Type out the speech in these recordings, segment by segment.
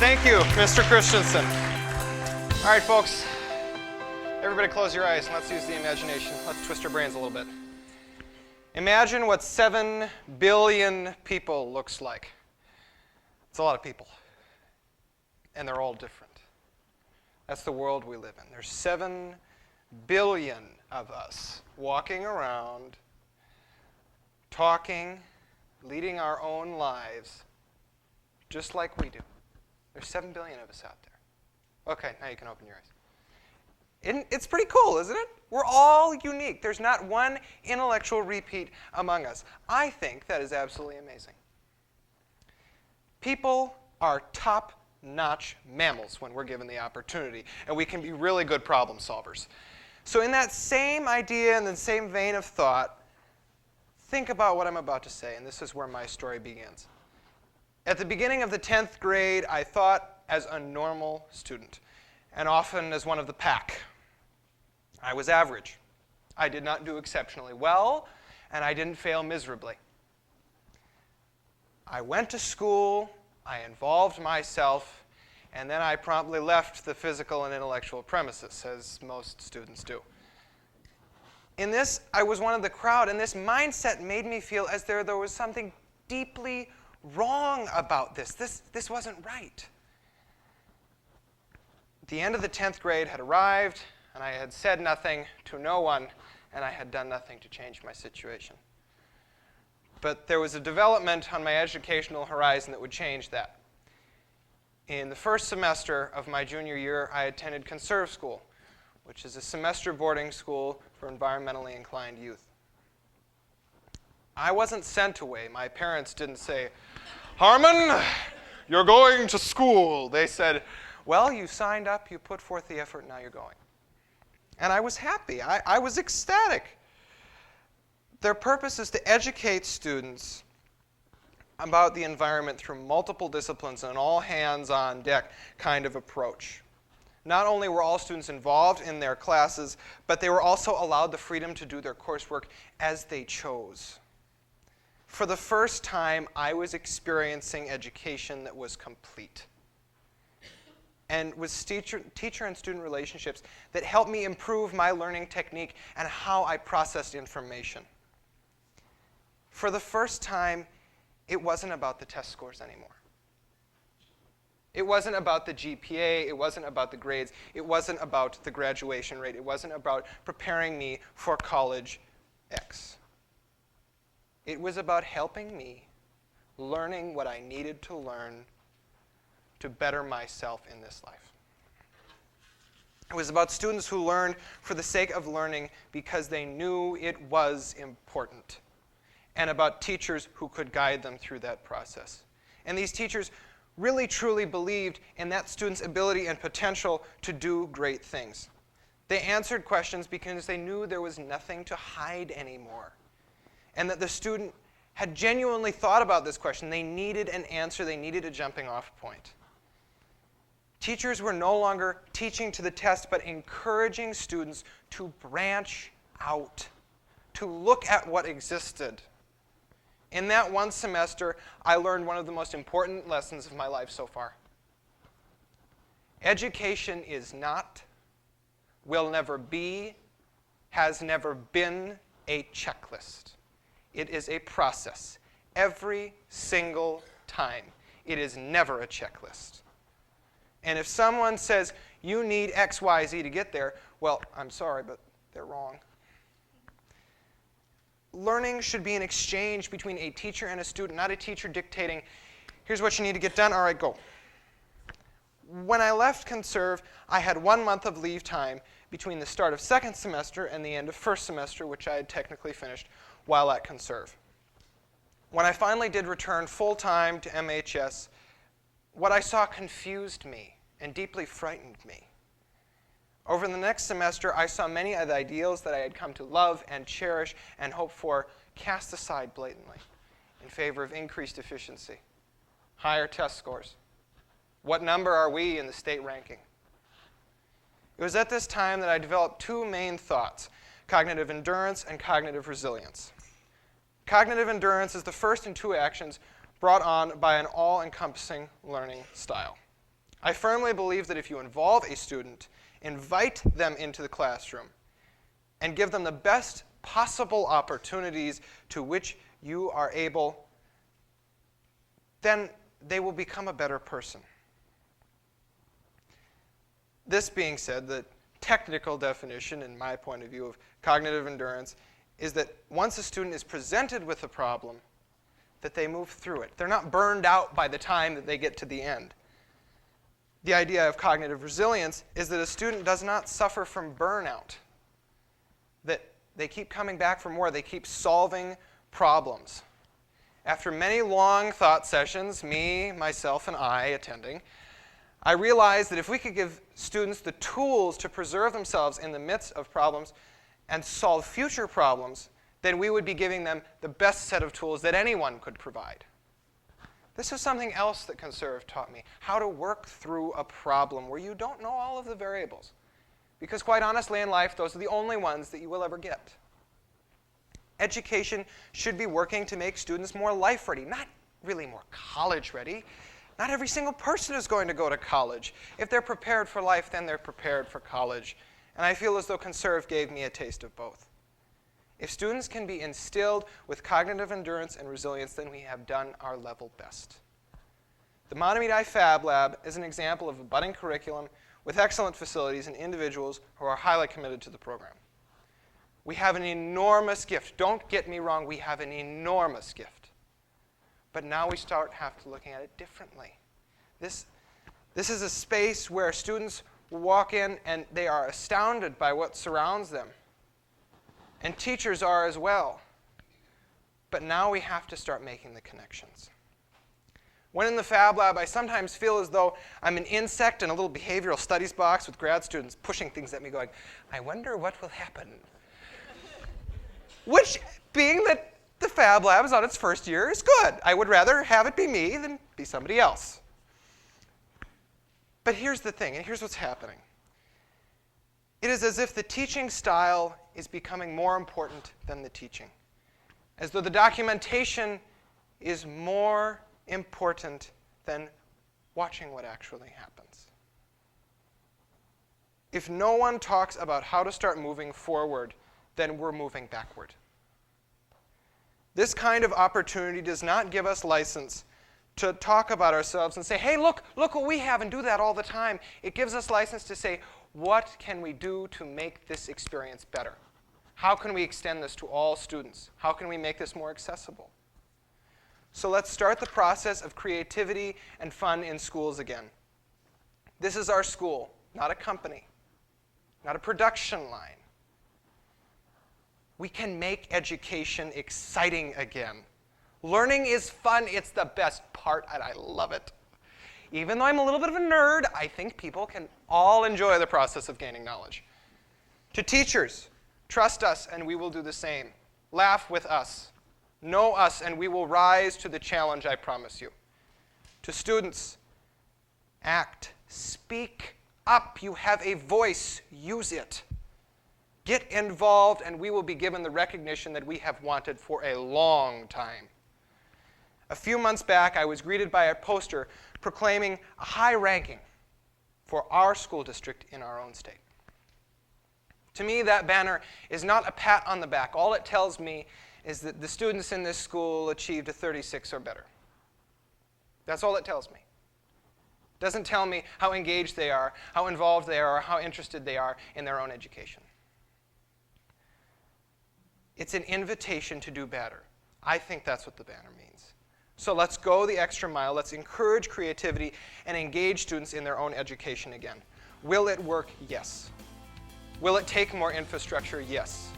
Thank you, Mr. Christensen. All right, folks. Everybody close your eyes and let's use the imagination. Let's twist our brains a little bit. Imagine what 7 billion people looks like. It's a lot of people. And they're all different. That's the world we live in. There's 7 billion of us walking around, talking, leading our own lives, just like we do. There's 7 billion of us out there. Okay, now you can open your eyes. It's pretty cool, isn't it? We're all unique. There's not one intellectual repeat among us. I think that is absolutely amazing. People are top-notch mammals when we're given the opportunity, and we can be really good problem solvers. So in that same idea and the same vein of thought, think about what I'm about to say, and this is where my story begins. At the beginning of the 10th grade, I thought as a normal student, and often as one of the pack. I was average. I did not do exceptionally well, and I didn't fail miserably. I went to school, I involved myself, and then I promptly left the physical and intellectual premises, as most students do. In this, I was one of the crowd, and this mindset made me feel as though there was something deeply wrong about this. This wasn't right. The end of the 10th grade had arrived, and I had said nothing to no one, and I had done nothing to change my situation. But there was a development on my educational horizon that would change that. In the first semester of my junior year, I attended Conserve School, which is a semester boarding school for environmentally inclined youth. I wasn't sent away. My parents didn't say, "Harmon, you're going to school." They said, "Well, you signed up, you put forth the effort, now you're going." And I was happy. I was ecstatic. Their purpose is to educate students about the environment through multiple disciplines and an all-hands-on-deck kind of approach. Not only were all students involved in their classes, but they were also allowed the freedom to do their coursework as they chose. For the first time, I was experiencing education that was complete. And with teacher and student relationships that helped me improve my learning technique and how I processed information. For the first time, it wasn't about the test scores anymore. It wasn't about the GPA, it wasn't about the grades, it wasn't about the graduation rate, it wasn't about preparing me for college X. It was about helping me learning what I needed to learn to better myself in this life. It was about students who learned for the sake of learning because they knew it was important, and about teachers who could guide them through that process. And these teachers really truly believed in that student's ability and potential to do great things. They answered questions because they knew there was nothing to hide anymore, and that the student had genuinely thought about this question. They needed an answer. They needed a jumping off point. Teachers were no longer teaching to the test, but encouraging students to branch out, to look at what existed. In that one semester, I learned one of the most important lessons of my life so far. Education is not, will never be, has never been a checklist. It is a process. Every single time. It is never a checklist. And if someone says, you need X, Y, Z to get there, well, I'm sorry, but they're wrong. Learning should be an exchange between a teacher and a student, not a teacher dictating, here's what you need to get done, all right, go. When I left Conserve, I had 1 month of leave time between the start of second semester and the end of first semester, which I had technically finished while at Conserve. When I finally did return full-time to MHS, what I saw confused me and deeply frightened me. Over the next semester, I saw many of the ideals that I had come to love and cherish and hope for cast aside blatantly in favor of increased efficiency, higher test scores. What number are we in the state ranking? It was at this time that I developed 2 main thoughts, cognitive endurance and cognitive resilience. Cognitive endurance is the first in 2 actions brought on by an all-encompassing learning style. I firmly believe that if you involve a student, invite them into the classroom, and give them the best possible opportunities to which you are able, then they will become a better person. This being said, the technical definition, in my point of view, of cognitive endurance is that once a student is presented with a problem, that they move through it. They're not burned out by the time that they get to the end. The idea of cognitive resilience is that a student does not suffer from burnout, that they keep coming back for more, they keep solving problems. After many long thought sessions, me, myself, and I attending, I realized that if we could give students the tools to preserve themselves in the midst of problems and solve future problems, then we would be giving them the best set of tools that anyone could provide. This is something else that Conserve taught me, how to work through a problem where you don't know all of the variables. Because quite honestly in life, those are the only ones that you will ever get. Education should be working to make students more life ready, not really more college ready. Not every single person is going to go to college. If they're prepared for life, then they're prepared for college. And I feel as though Conserve gave me a taste of both. If students can be instilled with cognitive endurance and resilience, then we have done our level best. The Mahtomedi High Fab Lab is an example of a budding curriculum with excellent facilities and individuals who are highly committed to the program. We have an enormous gift. Don't get me wrong, we have an enormous gift. But now we have to looking at it differently. This is a space where students walk in and they are astounded by what surrounds them. And teachers are as well. But now we have to start making the connections. When in the Fab Lab, I sometimes feel as though I'm an insect in a little behavioral studies box with grad students pushing things at me going, I wonder what will happen. Which, being that the Fab Lab is on its first year, is good. I would rather have it be me than be somebody else. But here's the thing, and here's what's happening. It is as if the teaching style is becoming more important than the teaching. As though the documentation is more important than watching what actually happens. If no one talks about how to start moving forward, then we're moving backward. This kind of opportunity does not give us license to talk about ourselves and say, hey, look what we have, and do that all the time. It gives us license to say, what can we do to make this experience better? How can we extend this to all students? How can we make this more accessible? So let's start the process of creativity and fun in schools again. This is our school, not a company, not a production line. We can make education exciting again. Learning is fun. It's the best part, and I love it. Even though I'm a little bit of a nerd, I think people can all enjoy the process of gaining knowledge. To teachers, trust us, and we will do the same. Laugh with us. Know us, and we will rise to the challenge, I promise you. To students, act, speak up. You have a voice. Use it. Get involved, and we will be given the recognition that we have wanted for a long time. A few months back, I was greeted by a poster proclaiming a high ranking for our school district in our own state. To me, that banner is not a pat on the back. All it tells me is that the students in this school achieved a 36 or better. That's all it tells me. It doesn't tell me how engaged they are, how involved they are, or how interested they are in their own education. It's an invitation to do better. I think that's what the banner means. So let's go the extra mile. Let's encourage creativity and engage students in their own education again. Will it work? Yes. Will it take more infrastructure? Yes.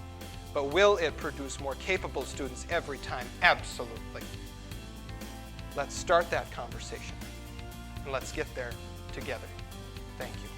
But will it produce more capable students every time? Absolutely. Let's start that conversation. And let's get there together. Thank you.